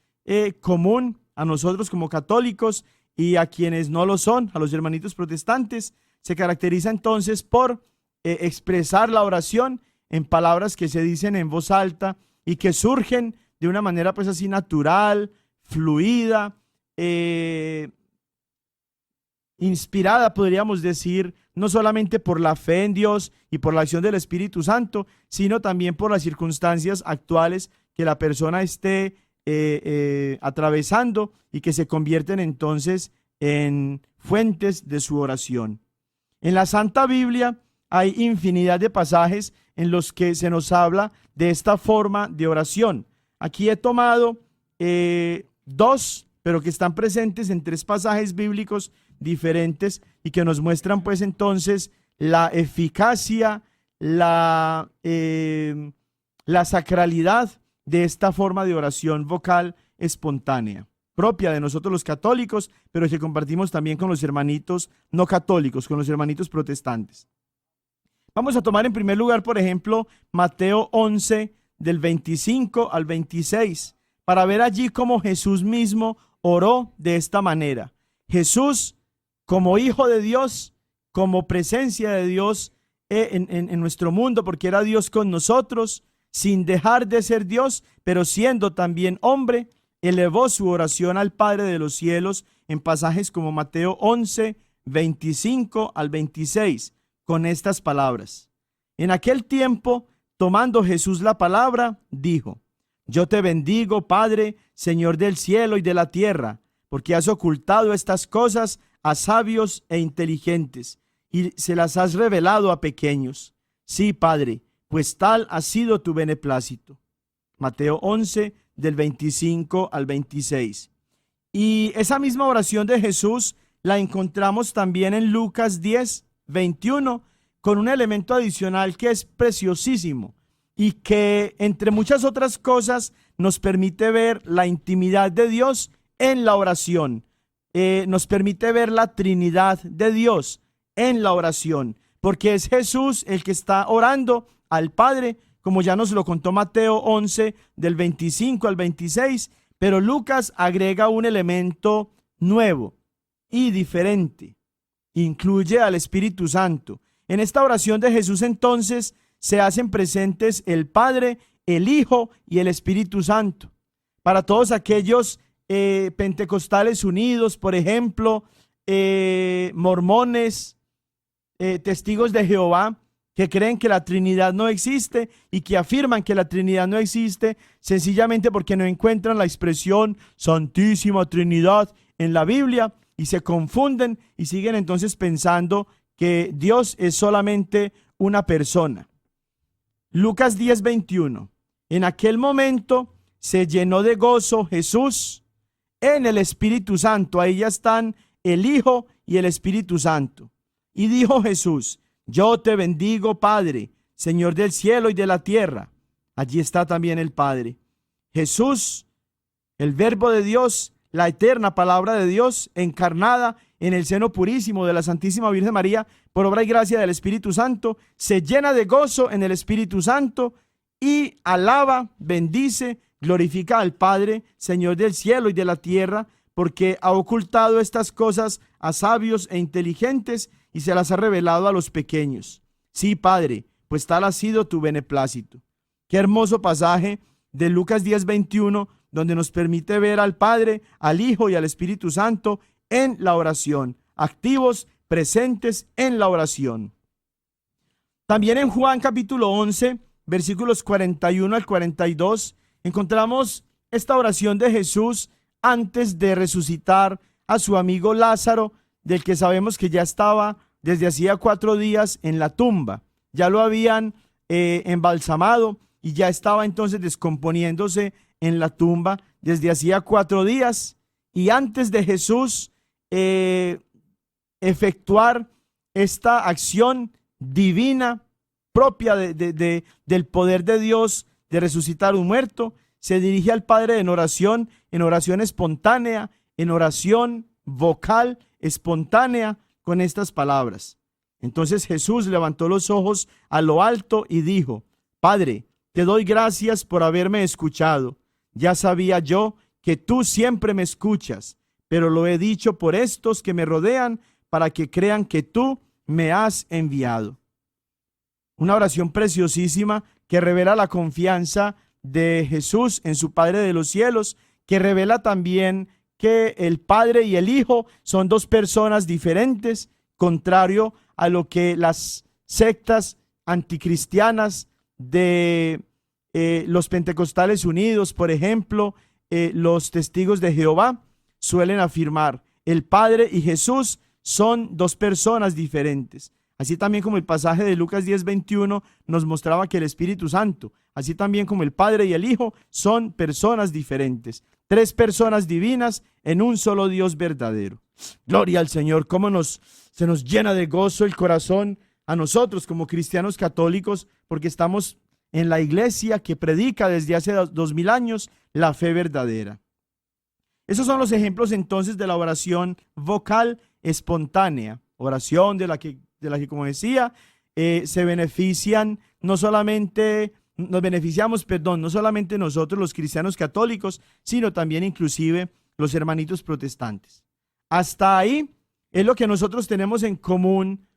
común a nosotros como católicos y a quienes no lo son, a los hermanitos protestantes, se caracteriza entonces por expresar la oración en palabras que se dicen en voz alta y que surgen de una manera pues así natural, fluida, inspirada, podríamos decir, no solamente por la fe en Dios y por la acción del Espíritu Santo, sino también por las circunstancias actuales que la persona esté atravesando y que se convierten entonces en fuentes de su oración. En la Santa Biblia hay infinidad de pasajes en los que se nos habla de esta forma de oración. Aquí he tomado dos, pero que están presentes en tres pasajes bíblicos diferentes y que nos muestran pues entonces la eficacia, la sacralidad de esta forma de oración vocal espontánea, propia de nosotros los católicos, pero que compartimos también con los hermanitos no católicos, con los hermanitos protestantes. Vamos a tomar en primer lugar, por ejemplo, Mateo 11, del 25 al 26, para ver allí cómo Jesús mismo oró de esta manera. Jesús, como Hijo de Dios, como presencia de Dios en nuestro mundo, porque era Dios con nosotros, sin dejar de ser Dios, pero siendo también hombre, elevó su oración al Padre de los cielos en pasajes como Mateo 11, 25 al 26, con estas palabras. En aquel tiempo, tomando Jesús la palabra, dijo: Yo te bendigo, Padre, Señor del cielo y de la tierra, porque has ocultado estas cosas a sabios e inteligentes, y se las has revelado a pequeños. Sí, Padre, pues tal ha sido tu beneplácito. Mateo 11, del 25 al 26. Y esa misma oración de Jesús la encontramos también en Lucas 10, 21, con un elemento adicional que es preciosísimo y que, entre muchas otras cosas, nos permite ver la intimidad de Dios en la oración. Nos permite ver la Trinidad de Dios en la oración, porque es Jesús el que está orando al Padre, como ya nos lo contó Mateo 11, del 25 al 26, pero Lucas agrega un elemento nuevo y diferente. Incluye al Espíritu Santo. En esta oración de Jesús entonces se hacen presentes el Padre, el Hijo y el Espíritu Santo. Para todos aquellos pentecostales unidos, por ejemplo, mormones, testigos de Jehová, que creen que la Trinidad no existe y que afirman que la Trinidad no existe sencillamente porque no encuentran la expresión Santísima Trinidad en la Biblia y se confunden y siguen entonces pensando que Dios es solamente una persona. Lucas 10, 21. En aquel momento se llenó de gozo Jesús en el Espíritu Santo. Ahí ya están el Hijo y el Espíritu Santo. Y dijo Jesús: Yo te bendigo, Padre, Señor del cielo y de la tierra. Allí está también el Padre. Jesús, el Verbo de Dios, la eterna palabra de Dios, encarnada en el seno purísimo de la Santísima Virgen María, por obra y gracia del Espíritu Santo, se llena de gozo en el Espíritu Santo y alaba, bendice, glorifica al Padre, Señor del cielo y de la tierra, porque ha ocultado estas cosas a sabios e inteligentes y se las ha revelado a los pequeños. Sí, Padre, pues tal ha sido tu beneplácito. Qué hermoso pasaje de Lucas 10, 21, donde nos permite ver al Padre, al Hijo y al Espíritu Santo en la oración, activos, presentes en la oración. También en Juan capítulo 11, versículos 41 al 42, encontramos esta oración de Jesús antes de resucitar a su amigo Lázaro, del que sabemos que ya estaba desde hacía 4 días en la tumba. Ya lo habían embalsamado y ya estaba entonces descomponiéndose en la tumba desde hacía 4 días. Y antes de Jesús efectuar esta acción divina propia del poder de Dios de resucitar un muerto, se dirige al Padre en oración espontánea, en oración vocal espontánea, con estas palabras. Entonces Jesús levantó los ojos a lo alto y dijo: Padre, te doy gracias por haberme escuchado. Ya sabía yo que tú siempre me escuchas, pero lo he dicho por estos que me rodean, para que crean que tú me has enviado. Una oración preciosísima que revela la confianza de Jesús en su Padre de los cielos, que revela también que el Padre y el Hijo son dos personas diferentes, contrario a lo que las sectas anticristianas de los Pentecostales Unidos, por ejemplo, los Testigos de Jehová, suelen afirmar. El Padre y Jesús son dos personas diferentes. Así también como el pasaje de Lucas 10:21 nos mostraba que el Espíritu Santo, así también como el Padre y el Hijo, son personas diferentes. Tres personas divinas en un solo Dios verdadero. Gloria al Señor. Cómo se nos llena de gozo el corazón a nosotros como cristianos católicos, porque estamos en la iglesia que predica desde hace 2000 años la fe verdadera. Esos son los ejemplos entonces de la oración vocal espontánea, oración de la que, como decía, se benefician no solamente nosotros los cristianos católicos, sino también inclusive los hermanitos protestantes. Hasta ahí es lo que nosotros tenemos en común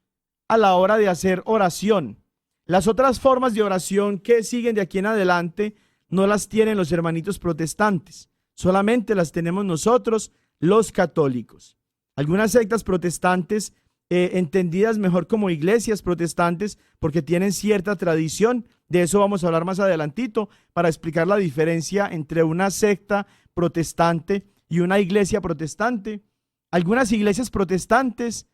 a la hora de hacer oración. Las otras formas de oración que siguen de aquí en adelante no las tienen los hermanitos protestantes, solamente las tenemos nosotros los católicos. Algunas sectas protestantes, entendidas mejor como iglesias protestantes, porque tienen cierta tradición, de eso vamos a hablar más adelantito, para explicar la diferencia entre una secta protestante y una iglesia protestante. Algunas iglesias protestantes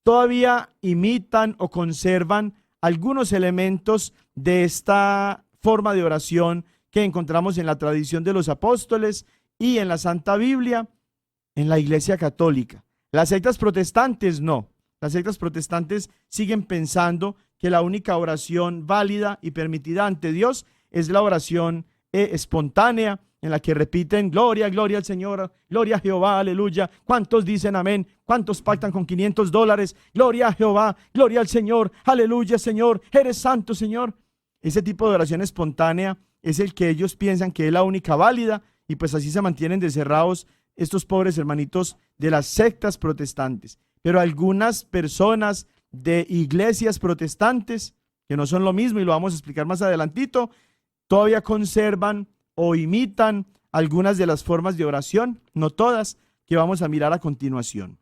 todavía imitan o conservan algunos elementos de esta forma de oración que encontramos en la tradición de los apóstoles y en la Santa Biblia, en la Iglesia Católica. Las sectas protestantes no. Las sectas protestantes siguen pensando que la única oración válida y permitida ante Dios es la oración espontánea, en la que repiten gloria, gloria al Señor, gloria a Jehová, aleluya. ¿Cuántos dicen amén? ¿Cuántos pactan con $500? Gloria a Jehová, gloria al Señor, aleluya, Señor, eres santo, Señor. Ese tipo de oración espontánea es el que ellos piensan que es la única válida, y pues así se mantienen encerrados estos pobres hermanitos de las sectas protestantes. Pero algunas personas de iglesias protestantes, que no son lo mismo y lo vamos a explicar más adelantito, todavía conservan o imitan algunas de las formas de oración, no todas, que vamos a mirar a continuación.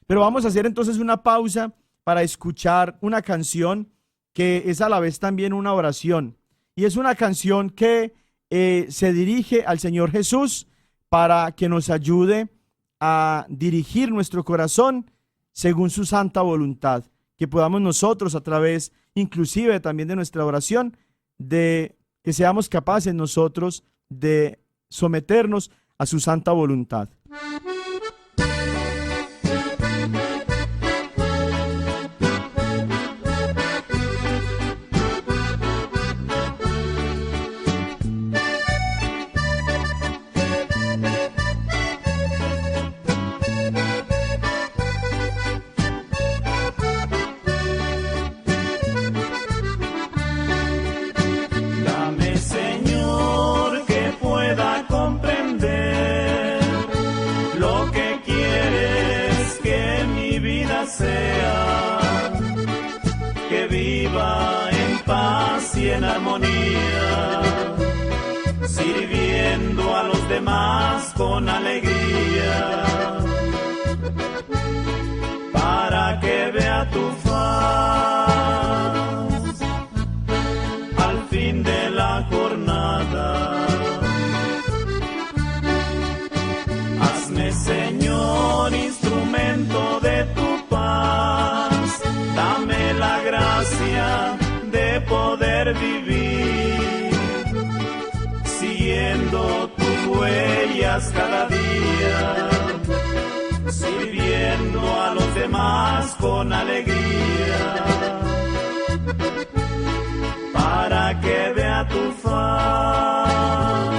Pero vamos a hacer entonces una pausa para escuchar una canción que es a la vez también una oración. Y es una canción que se dirige al Señor Jesús para que nos ayude a dirigir nuestro corazón según su santa voluntad. Que podamos nosotros, a través inclusive también de nuestra oración, de que seamos capaces nosotros de someternos a su santa voluntad. En armonía, sirviendo a los demás con alegría, para que vea tu faz al fin de la jornada. Hazme, Señor, instrumento de tu paz, dame la gracia de poder vivir siguiendo tus huellas cada día, sirviendo a los demás con alegría, para que vea tu faz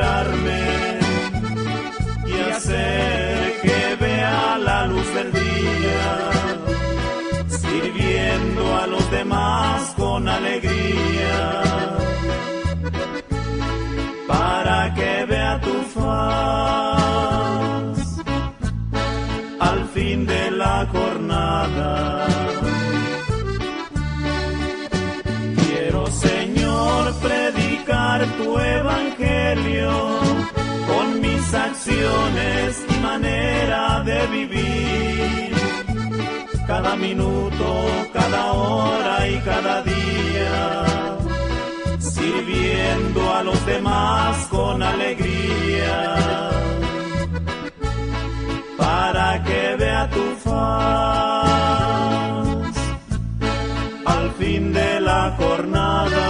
curarme y hacer que vea la luz del día, sirviendo a los demás con alegría, para que vea tu faz al fin de la jornada. Quiero, Señor, predicar tu evangelio con mis acciones y manera de vivir, cada minuto, cada hora y cada día, sirviendo a los demás con alegría, para que vea tu faz al fin de la jornada.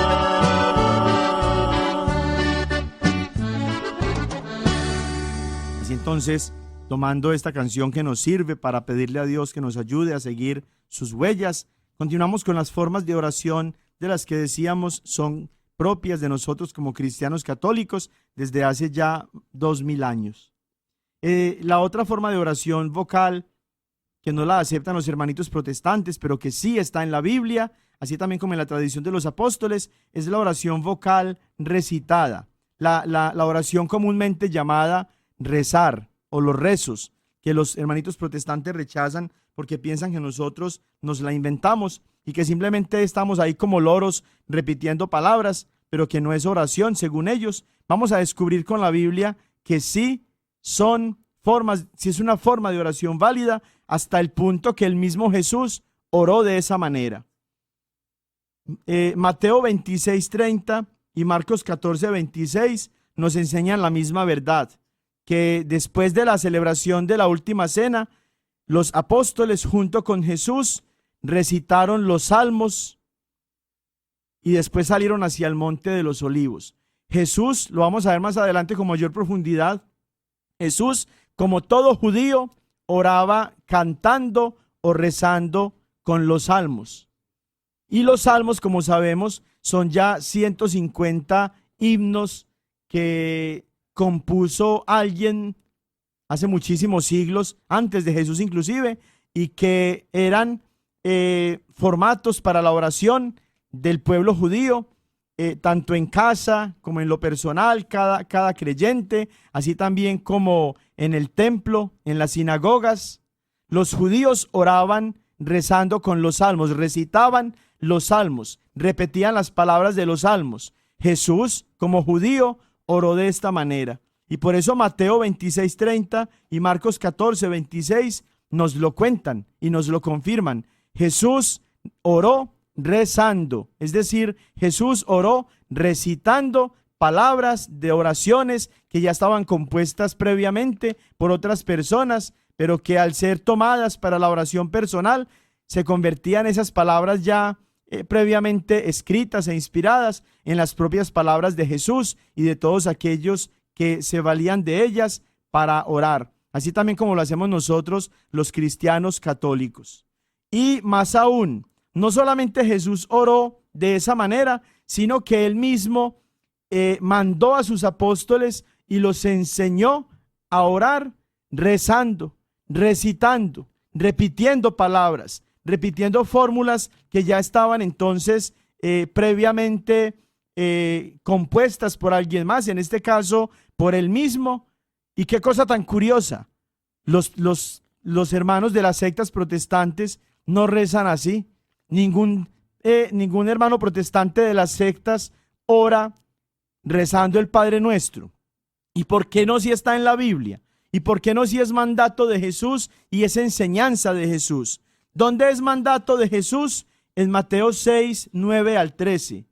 Así entonces, tomando esta canción que nos sirve para pedirle a Dios que nos ayude a seguir sus huellas, continuamos con las formas de oración de las que decíamos son propias de nosotros como cristianos católicos desde hace ya 2000 años. La otra forma de oración vocal, que no la aceptan los hermanitos protestantes, pero que sí está en la Biblia, así también como en la tradición de los apóstoles, es la oración vocal recitada, la oración comúnmente llamada rezar o los rezos, que los hermanitos protestantes rechazan porque piensan que nosotros nos la inventamos y que simplemente estamos ahí como loros repitiendo palabras, pero que no es oración según ellos. Vamos a descubrir con la Biblia que sí son formas, sí es una forma de oración válida, hasta el punto que el mismo Jesús oró de esa manera. Mateo 26:30 y Marcos 14:26 nos enseñan la misma verdad, que después de la celebración de la última cena, los apóstoles junto con Jesús recitaron los salmos y después salieron hacia el monte de los olivos. Jesús, lo vamos a ver más adelante con mayor profundidad, Jesús, como todo judío, oraba cantando o rezando con los salmos. Y los salmos, como sabemos, son ya 150 himnos que compuso alguien hace muchísimos siglos, antes de Jesús inclusive, y que eran formatos para la oración del pueblo judío, tanto en casa como en lo personal, cada creyente, así también como en el templo, en las sinagogas. Los judíos oraban rezando con los salmos, recitaban los salmos, repetían las palabras de los salmos. Jesús, como judío, oró de esta manera. Y por eso Mateo 26:30 y Marcos 14:26 nos lo cuentan y nos lo confirman. Jesús oró rezando, es decir, Jesús oró recitando palabras de oraciones que ya estaban compuestas previamente por otras personas, pero que al ser tomadas para la oración personal, se convertían esas palabras ya previamente escritas e inspiradas en las propias palabras de Jesús y de todos aquellos que se valían de ellas para orar, así también como lo hacemos nosotros los cristianos católicos. Y más aún, no solamente Jesús oró de esa manera, sino que él mismo mandó a sus apóstoles y los enseñó a orar rezando, recitando, repitiendo palabras, repitiendo fórmulas que ya estaban entonces previamente compuestas por alguien más, en este caso por él mismo. Y qué cosa tan curiosa, los hermanos de las sectas protestantes no rezan así. Ningún hermano protestante de las sectas ora rezando el Padre Nuestro. ¿Y por qué no si está en la Biblia? ¿Y por qué no si es mandato de Jesús y es enseñanza de Jesús? ¿Dónde es mandato de Jesús? En Mateo 6:9-13.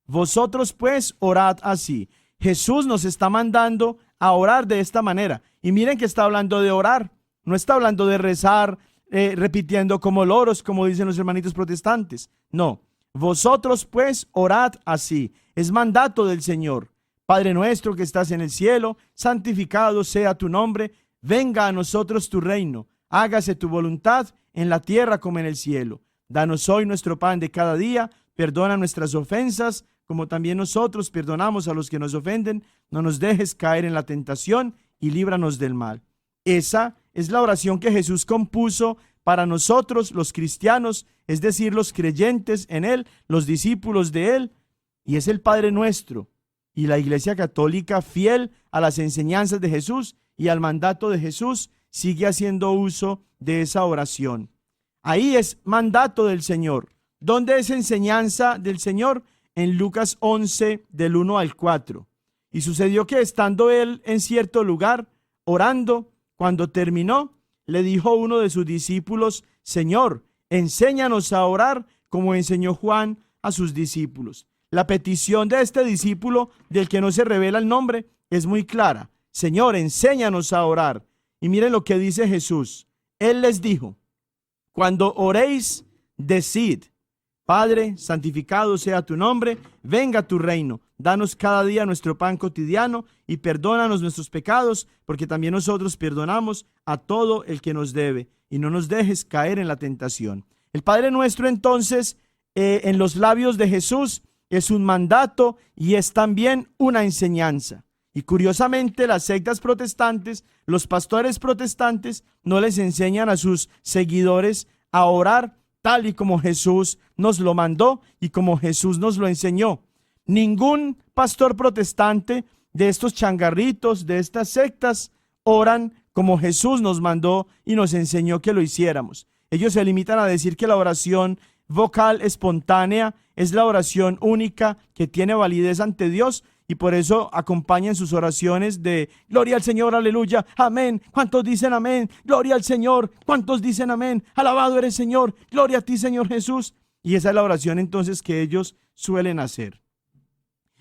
Vosotros pues orad así. Jesús nos está mandando a orar de esta manera. Y miren que está hablando de orar. No está hablando de rezar, repitiendo como loros, como dicen los hermanitos protestantes. No. Vosotros pues orad así. Es mandato del Señor. Padre nuestro que estás en el cielo, santificado sea tu nombre. Venga a nosotros tu reino. Hágase tu voluntad en la tierra como en el cielo. Danos hoy nuestro pan de cada día. Perdona nuestras ofensas, como también nosotros perdonamos a los que nos ofenden. No nos dejes caer en la tentación y líbranos del mal. Esa es la oración que Jesús compuso para nosotros, los cristianos, es decir, los creyentes en Él, los discípulos de Él, y es el Padre Nuestro. Y la Iglesia Católica, fiel a las enseñanzas de Jesús y al mandato de Jesús, sigue haciendo uso de esa oración. Ahí es mandato del Señor. ¿Dónde es enseñanza del Señor? En Lucas 11, del 1 al 4. Y sucedió que estando él en cierto lugar, orando, cuando terminó, le dijo uno de sus discípulos: Señor, enséñanos a orar como enseñó Juan a sus discípulos. La petición de este discípulo, del que no se revela el nombre, es muy clara. Señor, enséñanos a orar. Y miren lo que dice Jesús. Él les dijo: cuando oréis, decid: Padre, santificado sea tu nombre, venga tu reino. Danos cada día nuestro pan cotidiano y perdónanos nuestros pecados, porque también nosotros perdonamos a todo el que nos debe. Y no nos dejes caer en la tentación. El Padre Nuestro, entonces, en los labios de Jesús, es un mandato y es también una enseñanza. Y curiosamente, las sectas protestantes, los pastores protestantes, no les enseñan a sus seguidores a orar tal y como Jesús nos lo mandó y como Jesús nos lo enseñó. Ningún pastor protestante de estos changarritos, de estas sectas, oran como Jesús nos mandó y nos enseñó que lo hiciéramos. Ellos se limitan a decir que la oración vocal espontánea es la oración única que tiene validez ante Dios, y por eso acompañan sus oraciones de gloria al Señor, aleluya, amén. ¿Cuántos dicen amén? Gloria al Señor. ¿Cuántos dicen amén? Alabado eres, Señor. Gloria a ti, Señor Jesús. Y esa es la oración entonces que ellos suelen hacer.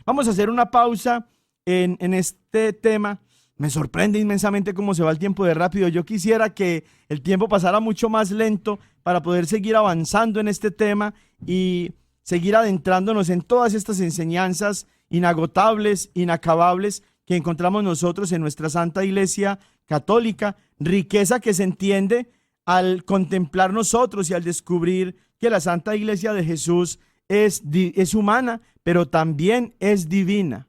Vamos a hacer una pausa en este tema. Me sorprende inmensamente cómo se va el tiempo de rápido. Yo quisiera que el tiempo pasara mucho más lento para poder seguir avanzando en este tema y seguir adentrándonos en todas estas enseñanzas inagotables, inacabables que encontramos nosotros en nuestra Santa Iglesia Católica. Riqueza que se entiende al contemplar nosotros y al descubrir que la Santa Iglesia de Jesús es humana, pero también es divina.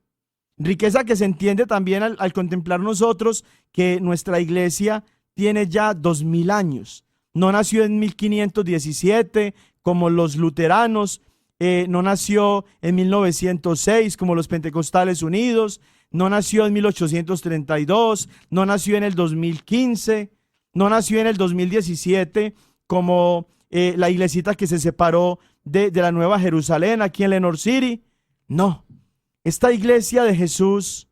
Riqueza que se entiende también al contemplar nosotros que nuestra iglesia tiene ya 2000 años. No nació en 1517 como los luteranos, no nació en 1906 como los Pentecostales Unidos, no nació en 1832, no nació en el 2015, no nació en el 2017 como la iglesita que se separó de la Nueva Jerusalén aquí en Lenore City. No, esta iglesia de Jesús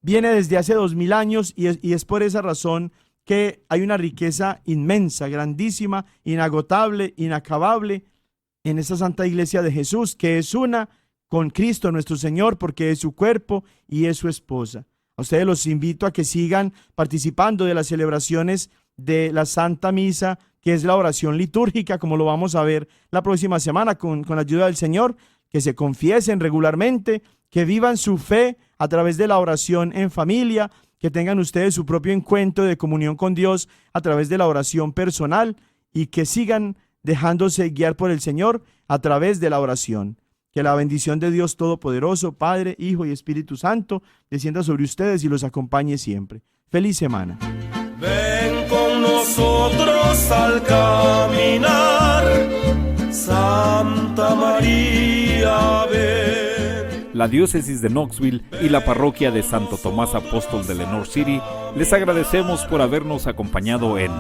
viene desde hace 2000 años y es por esa razón que hay una riqueza inmensa, grandísima, inagotable, inacabable en esta Santa Iglesia de Jesús, que es una con Cristo nuestro Señor, porque es su cuerpo y es su esposa. A ustedes los invito a que sigan participando de las celebraciones de la Santa Misa, que es la oración litúrgica, como lo vamos a ver la próxima semana con la ayuda del Señor, que se confiesen regularmente, que vivan su fe a través de la oración en familia, que tengan ustedes su propio encuentro de comunión con Dios a través de la oración personal y que sigan dejándose guiar por el Señor a través de la oración. Que la bendición de Dios Todopoderoso, Padre, Hijo y Espíritu Santo, descienda sobre ustedes y los acompañe siempre. ¡Feliz semana! Ven con nosotros al caminar, Santa María, ven. La diócesis de Knoxville y la parroquia de Santo Tomás Apóstol de Lenore City les agradecemos por habernos acompañado en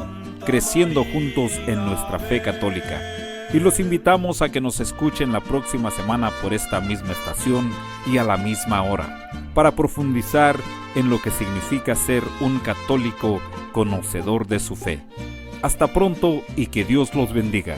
Creciendo Juntos en Nuestra Fe Católica, y los invitamos a que nos escuchen la próxima semana por esta misma estación y a la misma hora, para profundizar en lo que significa ser un católico conocedor de su fe. Hasta pronto y que Dios los bendiga.